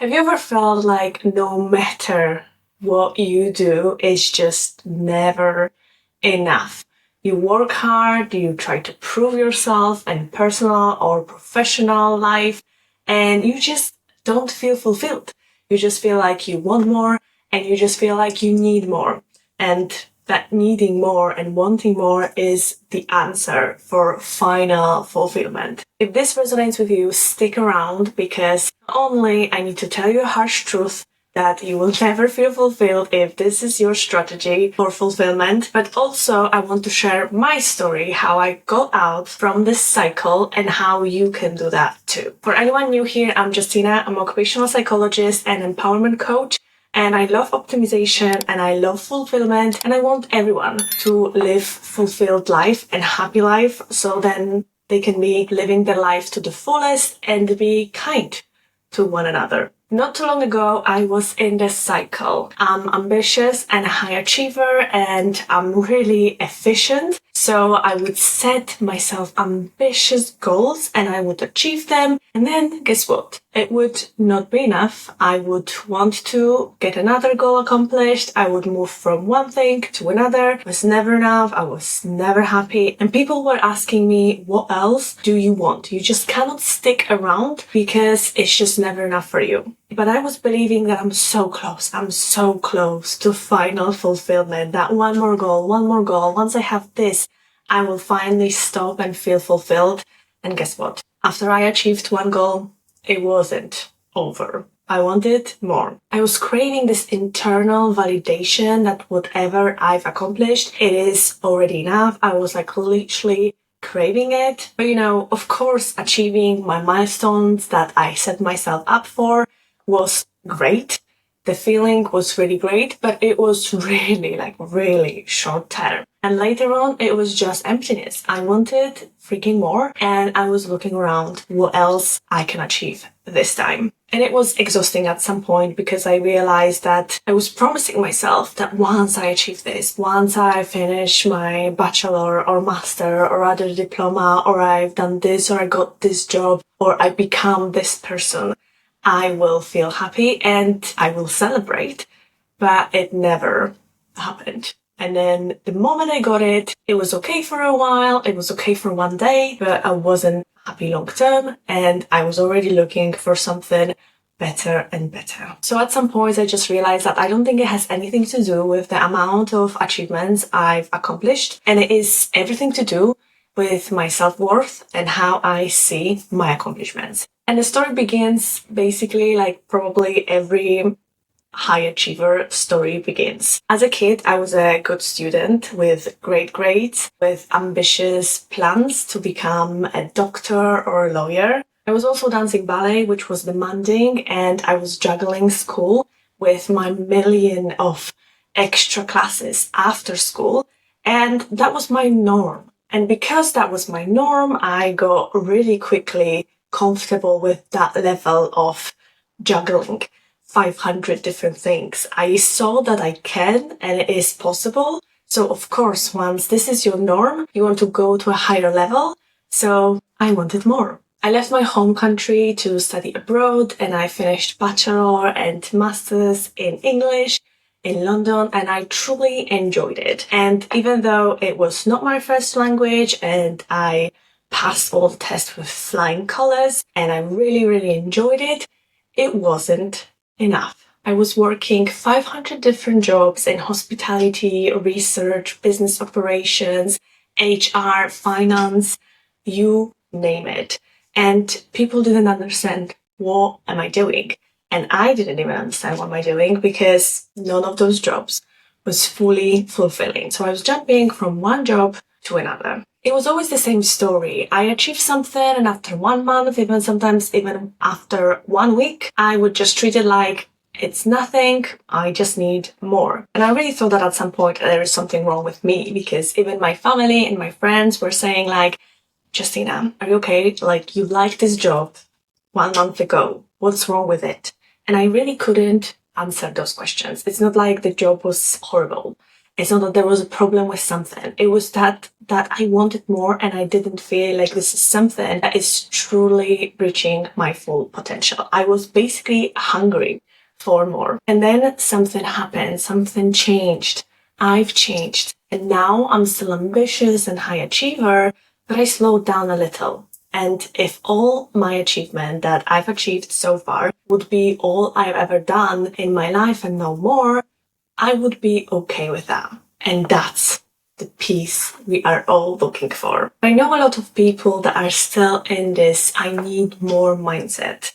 Have you ever felt like no matter what you do, it's just never enough? You work hard, you try to prove yourself in personal or professional life, and you just don't feel fulfilled. You just feel like you want more, and you just feel like you need more. And that needing more and wanting more is the answer for final fulfillment. If this resonates with you, stick around, because not only I need to tell you a harsh truth that you will never feel fulfilled if this is your strategy for fulfillment, but also I want to share my story, how I got out from this cycle and how you can do that too. For anyone new here, I'm Justina. I'm an occupational psychologist and empowerment coach. And I love optimization and I love fulfillment, and I want everyone to live fulfilled life and happy life, so then they can be living their life to the fullest and be kind to one another. Not too long ago, I was in this cycle. I'm ambitious and a high achiever, and I'm really efficient. So I would set myself ambitious goals and I would achieve them. And then guess what? It would not be enough. I would want to get another goal accomplished. I would move from one thing to another. It was never enough. I was never happy. And people were asking me, what else do you want? You just cannot stick around because it's just never enough for you. But I was believing that I'm so close to final fulfillment, that one more goal. Once I have this, I will finally stop and feel fulfilled. And guess what? After I achieved one goal, it wasn't over. I wanted more. I was craving this internal validation that whatever I've accomplished, it is already enough. I was like literally craving it. But of course, achieving my milestones that I set myself up for was great. The feeling was really great, but it was really short term. And later on, it was just emptiness. I wanted freaking more, and I was looking around what else I can achieve this time. And it was exhausting at some point, because I realized that I was promising myself that once I achieve this, once I finish my bachelor or master or other diploma, or I've done this, or I got this job, or I become this person, I will feel happy and I will celebrate. But it never happened. And then the moment I got it, it was okay for a while, it was okay for one day, but I wasn't happy long term, and I was already looking for something better and better. So at some point I just realized that I don't think it has anything to do with the amount of achievements I've accomplished, and it is everything to do with my self-worth and how I see my accomplishments. And the story begins basically like probably every high achiever story begins. As a kid, I was a good student with great grades, with ambitious plans to become a doctor or a lawyer. I was also dancing ballet, which was demanding, and I was juggling school with my million of extra classes after school, and that was my norm. And because that was my norm, I got really quickly comfortable with that level of juggling 500 different things. I saw that I can and it is possible. So of course, once this is your norm, you want to go to a higher level. So I wanted more. I left my home country to study abroad, and I finished bachelor and master's in English in London, and I truly enjoyed it. And even though it was not my first language and I passed all the tests with flying colors and I really enjoyed it, it wasn't enough. I was working 500 different jobs in hospitality, research, business operations, HR, finance, you name it. And people didn't understand, what am I doing? And I didn't even understand what am I doing, because none of those jobs was fully fulfilling. So I was jumping from one job to another. It was always the same story. I achieved something, and after 1 month, sometimes even after 1 week, I would just treat it like it's nothing, I just need more. And I really thought that at some point there is something wrong with me, because even my family and my friends were saying like, Justina, are you okay? Like, you liked this job 1 month ago. What's wrong with it? And I really couldn't answer those questions. It's not like the job was horrible. It's not that there was a problem with something. It was that I wanted more, and I didn't feel like this is something that is truly reaching my full potential. I was basically hungry for more. And then something happened, something changed. I've changed. And now I'm still ambitious and high achiever, but I slowed down a little. And if all my achievement that I've achieved so far would be all I've ever done in my life and no more, I would be okay with that. And that's the peace we are all looking for. I know a lot of people that are still in this I need more mindset.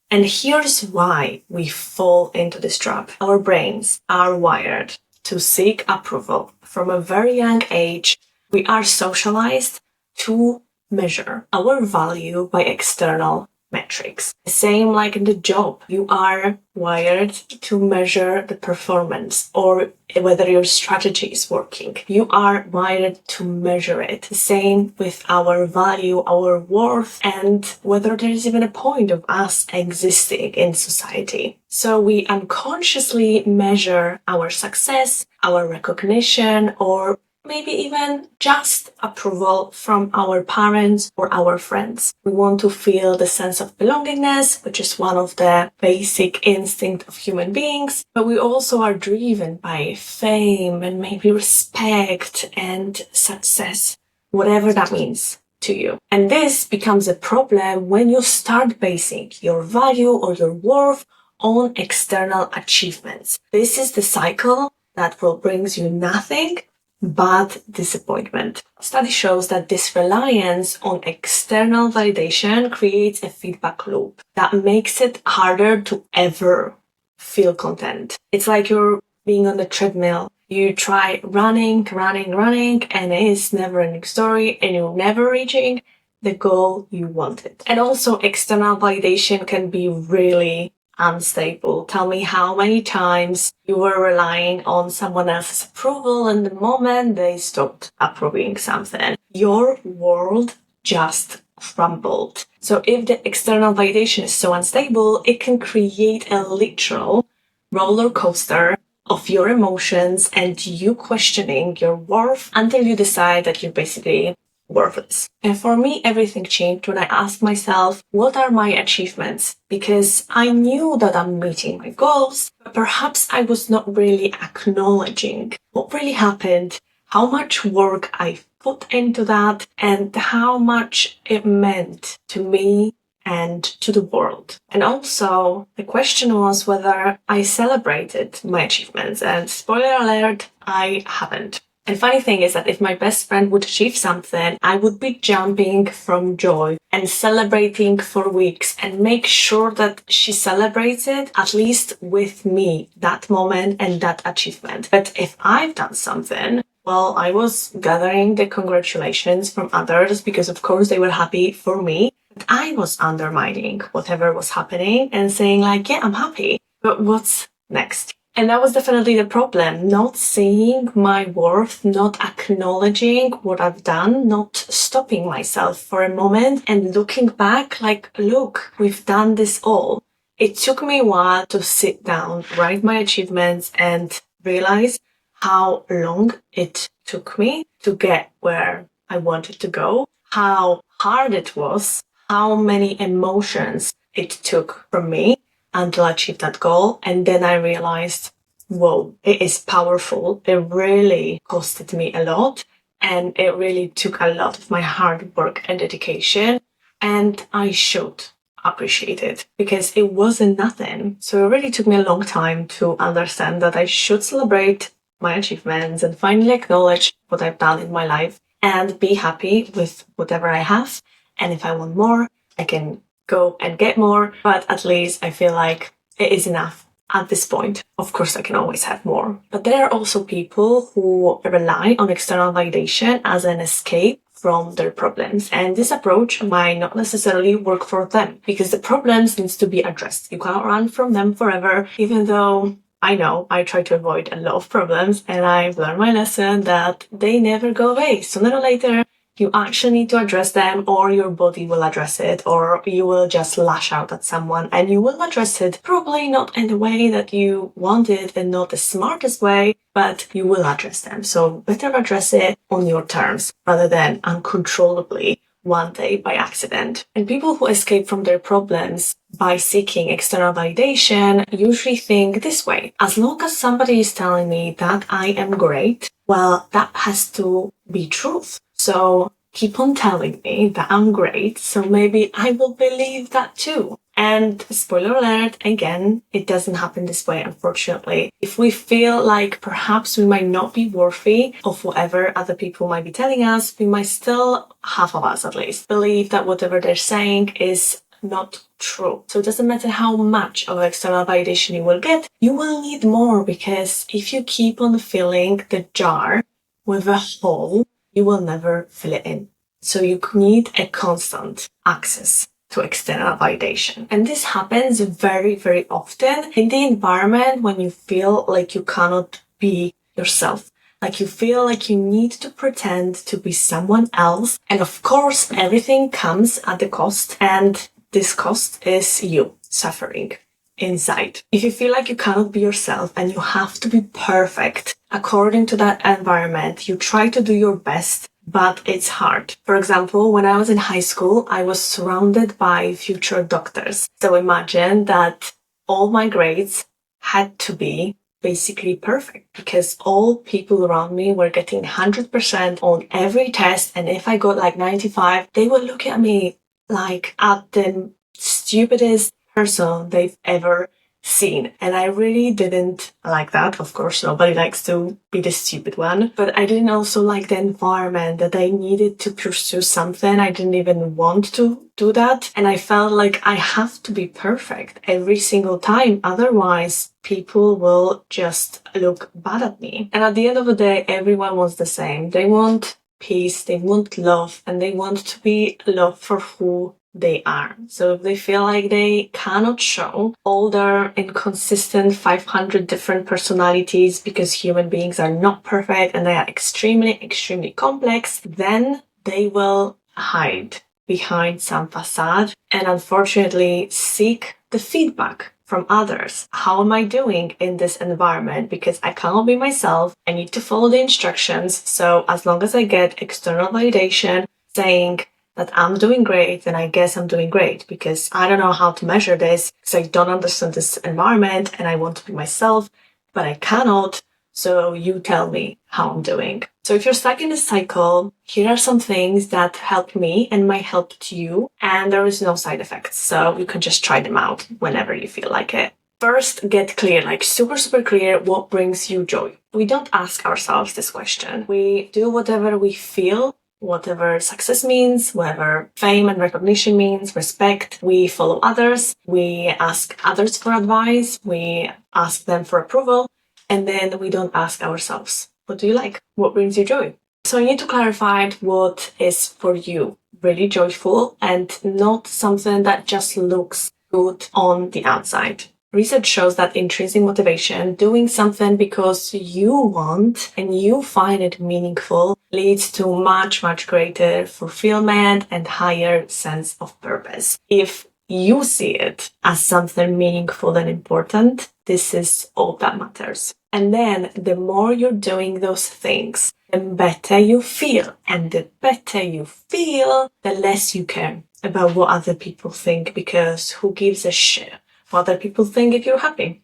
And here's why we fall into this trap. Our brains are wired to seek approval. From a very young age, we are socialized to measure our value by external metrics. Same like in the job, you are wired to measure the performance or whether your strategy is working. You are wired to measure it. Same with our value, our worth, and whether there is even a point of us existing in society. So we unconsciously measure our success, our recognition, or maybe even just approval from our parents or our friends. We want to feel the sense of belongingness, which is one of the basic instincts of human beings, but we also are driven by fame and maybe respect and success, whatever that means to you. And this becomes a problem when you start basing your value or your worth on external achievements. This is the cycle that will bring you nothing but disappointment. Study shows that this reliance on external validation creates a feedback loop that makes it harder to ever feel content. It's like you're being on the treadmill. You try running, and it is never ending story, and you're never reaching the goal you wanted. And also external validation can be really unstable. Tell me how many times you were relying on someone else's approval and the moment they stopped approving something, your world just crumbled. So if the external validation is so unstable, it can create a literal roller coaster of your emotions and you questioning your worth until you decide that you're basically worthless. And for me, everything changed when I asked myself, what are my achievements? Because I knew that I'm meeting my goals, but perhaps I was not really acknowledging what really happened, how much work I put into that, and how much it meant to me and to the world. And also, the question was whether I celebrated my achievements. And spoiler alert, I haven't. And funny thing is that if my best friend would achieve something, I would be jumping from joy and celebrating for weeks and make sure that she celebrates it at least with me, that moment and that achievement. But if I've done something, well, I was gathering the congratulations from others because of course they were happy for me. But I was undermining whatever was happening and saying like, yeah, I'm happy. But what's next? And that was definitely the problem, not seeing my worth, not acknowledging what I've done, not stopping myself for a moment and looking back like, look, we've done this all. It took me a while to sit down, write my achievements and realize how long it took me to get where I wanted to go, how hard it was, how many emotions it took from me until I achieved that goal. And then I realized, whoa, it is powerful. It really costed me a lot and it really took a lot of my hard work and dedication. And I should appreciate it because it wasn't nothing. So it really took me a long time to understand that I should celebrate my achievements and finally acknowledge what I've done in my life and be happy with whatever I have. And if I want more, I can go and get more, but at least I feel like it is enough at this point. Of course, I can always have more. But there are also people who rely on external validation as an escape from their problems. And this approach might not necessarily work for them because the problems needs to be addressed. You can't run from them forever, even though I know I try to avoid a lot of problems and I've learned my lesson that they never go away. Sooner or later, You actually need to address them, or your body will address it, or you will just lash out at someone, and you will address it probably not in the way that you want it and not the smartest way, but you will address them. So better address it on your terms rather than uncontrollably one day by accident. And people who escape from their problems by seeking external validation usually think this way: as long as somebody is telling me that I am great, well, that has to be truth. So keep on telling me that I'm great, so maybe I will believe that too. And spoiler alert, again, it doesn't happen this way, unfortunately. If we feel like perhaps we might not be worthy of whatever other people might be telling us, we might still, half of us at least, believe that whatever they're saying is not true. So it doesn't matter how much of external validation you will get, you will need more, because if you keep on filling the jar with a hole, you will never fill it in. So you need a constant access to external validation. And this happens very, very often in the environment when you feel like you cannot be yourself. Like you feel like you need to pretend to be someone else. And of course, everything comes at the cost. And this cost is you suffering inside. If you feel like you cannot be yourself and you have to be perfect according to that environment, you try to do your best, but it's hard. For example, when I was in high school, I was surrounded by future doctors. So imagine that all my grades had to be basically perfect, because all people around me were getting 100% on every test. And if I got like 95, they would look at me like at the stupidest person they've ever seen. And I really didn't like that. Of course, nobody likes to be the stupid one, but I didn't also like the environment that I needed to pursue something. I didn't even want to do that. And I felt like I have to be perfect every single time. Otherwise, people will just look bad at me. And at the end of the day, everyone wants the same. They want peace, they want love, and they want to be loved for who they are. So if they feel like they cannot show all their inconsistent 500 different personalities, because human beings are not perfect and they are extremely, extremely complex, then they will hide behind some facade and unfortunately seek the feedback from others. How am I doing in this environment? Because I cannot be myself. I need to follow the instructions. So as long as I get external validation saying that I'm doing great, then I guess I'm doing great, because I don't know how to measure this, because I don't understand this environment and I want to be myself, but I cannot. So you tell me how I'm doing. So if you're stuck in this cycle, here are some things that help me and might help you, and there is no side effects. So you can just try them out whenever you feel like it. First, get clear, like super, super clear what brings you joy. We don't ask ourselves this question. We do whatever we feel, whatever success means, whatever fame and recognition means, respect. We follow others. We ask others for advice. We ask them for approval. And then we don't ask ourselves, what do you like? What brings you joy? So you need to clarify what is for you really joyful and not something that just looks good on the outside. Research shows that intrinsic motivation, doing something because you want and you find it meaningful, leads to much, much greater fulfillment and higher sense of purpose. If you see it as something meaningful and important, this is all that matters. And then the more you're doing those things, the better you feel. And the better you feel, the less you care about what other people think, because who gives a shit what other people think if you're happy,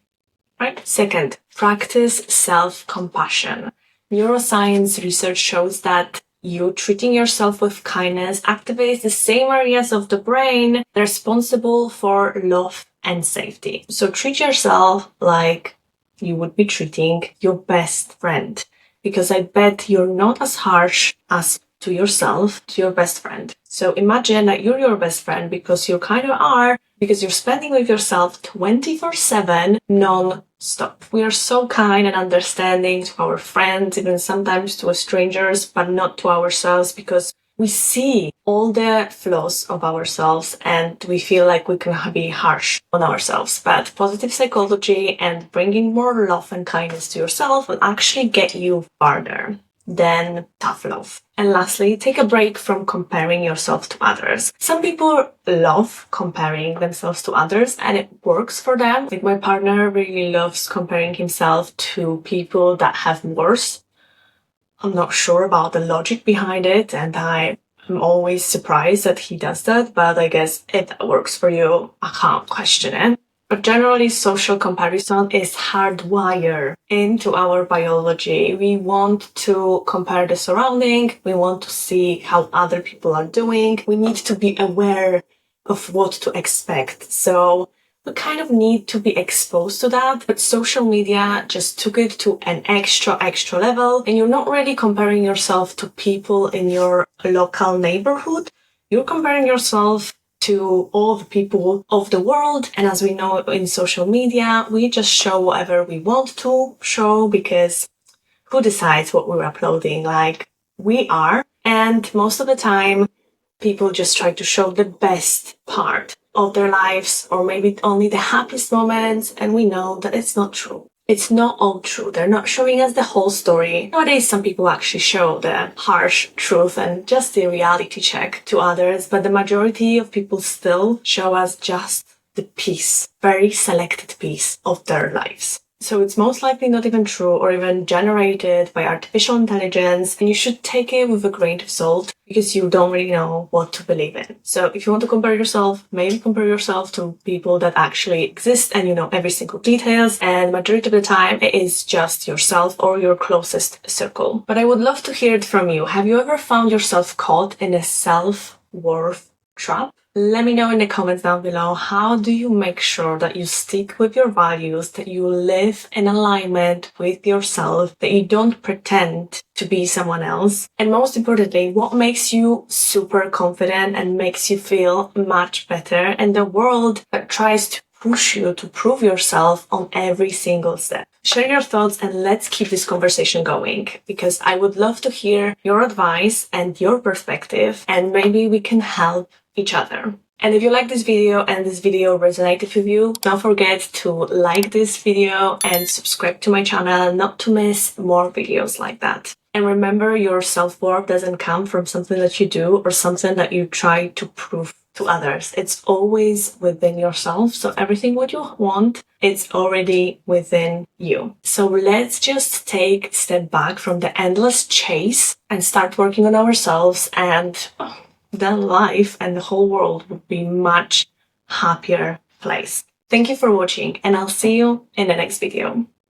right? Second, practice self-compassion. Neuroscience research shows that you treating yourself with kindness activates the same areas of the brain responsible for love and safety. So treat yourself like you would be treating your best friend, because I bet you're not as harsh as to yourself, to your best friend. So imagine that you're your best friend, because you kind of are, because you're spending with yourself 24/7 non-stop. We are so kind and understanding to our friends, even sometimes to strangers, but not to ourselves, because we see all the flaws of ourselves and we feel like we can be harsh on ourselves. But positive psychology and bringing more love and kindness to yourself will actually get you farther. than tough love. And lastly, take a break from comparing yourself to others. Some people love comparing themselves to others and it works for them. Like my partner really loves comparing himself to people that have worse. I'm not sure about the logic behind it, and I'm always surprised that he does that, but I guess if that works for you, I can't question it. But generally, social comparison is hardwired into our biology. We want to compare the surrounding. We want to see how other people are doing. We need to be aware of what to expect. So we kind of need to be exposed to that, but social media just took it to an extra level, and you're not really comparing yourself to people in your local neighborhood. You're comparing yourself to all the people of the world. And as we know in social media, we just show whatever we want to show, because who decides what we're uploading? Like, we are. And most of the time, people just try to show the best part of their lives, or maybe only the happiest moments, and we know that it's not true. It's not all true. They're not showing us the whole story. Nowadays, some people actually show the harsh truth and just the reality check to others, but the majority of people still show us just the piece, very selected piece of their lives. So it's most likely not even true or even generated by artificial intelligence, and you should take it with a grain of salt because you don't really know what to believe in. So if you want to compare yourself, maybe compare yourself to people that actually exist and you know every single details, and majority of the time it is just yourself or your closest circle. But I would love to hear it from you. Have you ever found yourself caught in a self-worth trap? Let me know in the comments down below, how do you make sure that you stick with your values, that you live in alignment with yourself, that you don't pretend to be someone else? And most importantly, what makes you super confident and makes you feel much better in the world that tries to push you to prove yourself on every single step? Share your thoughts and let's keep this conversation going, because I would love to hear your advice and your perspective, and maybe we can help each other. And if you like this video and this video resonated with you, don't forget to like this video and subscribe to my channel not to miss more videos like that. And remember, your self-worth doesn't come from something that you do or something that you try to prove to others. It's always within yourself. So everything what you want, it's already within you. So let's just take a step back from the endless chase and start working on ourselves, and then life and the whole world would be much happier place. Thank you for watching, and I'll see you in the next video.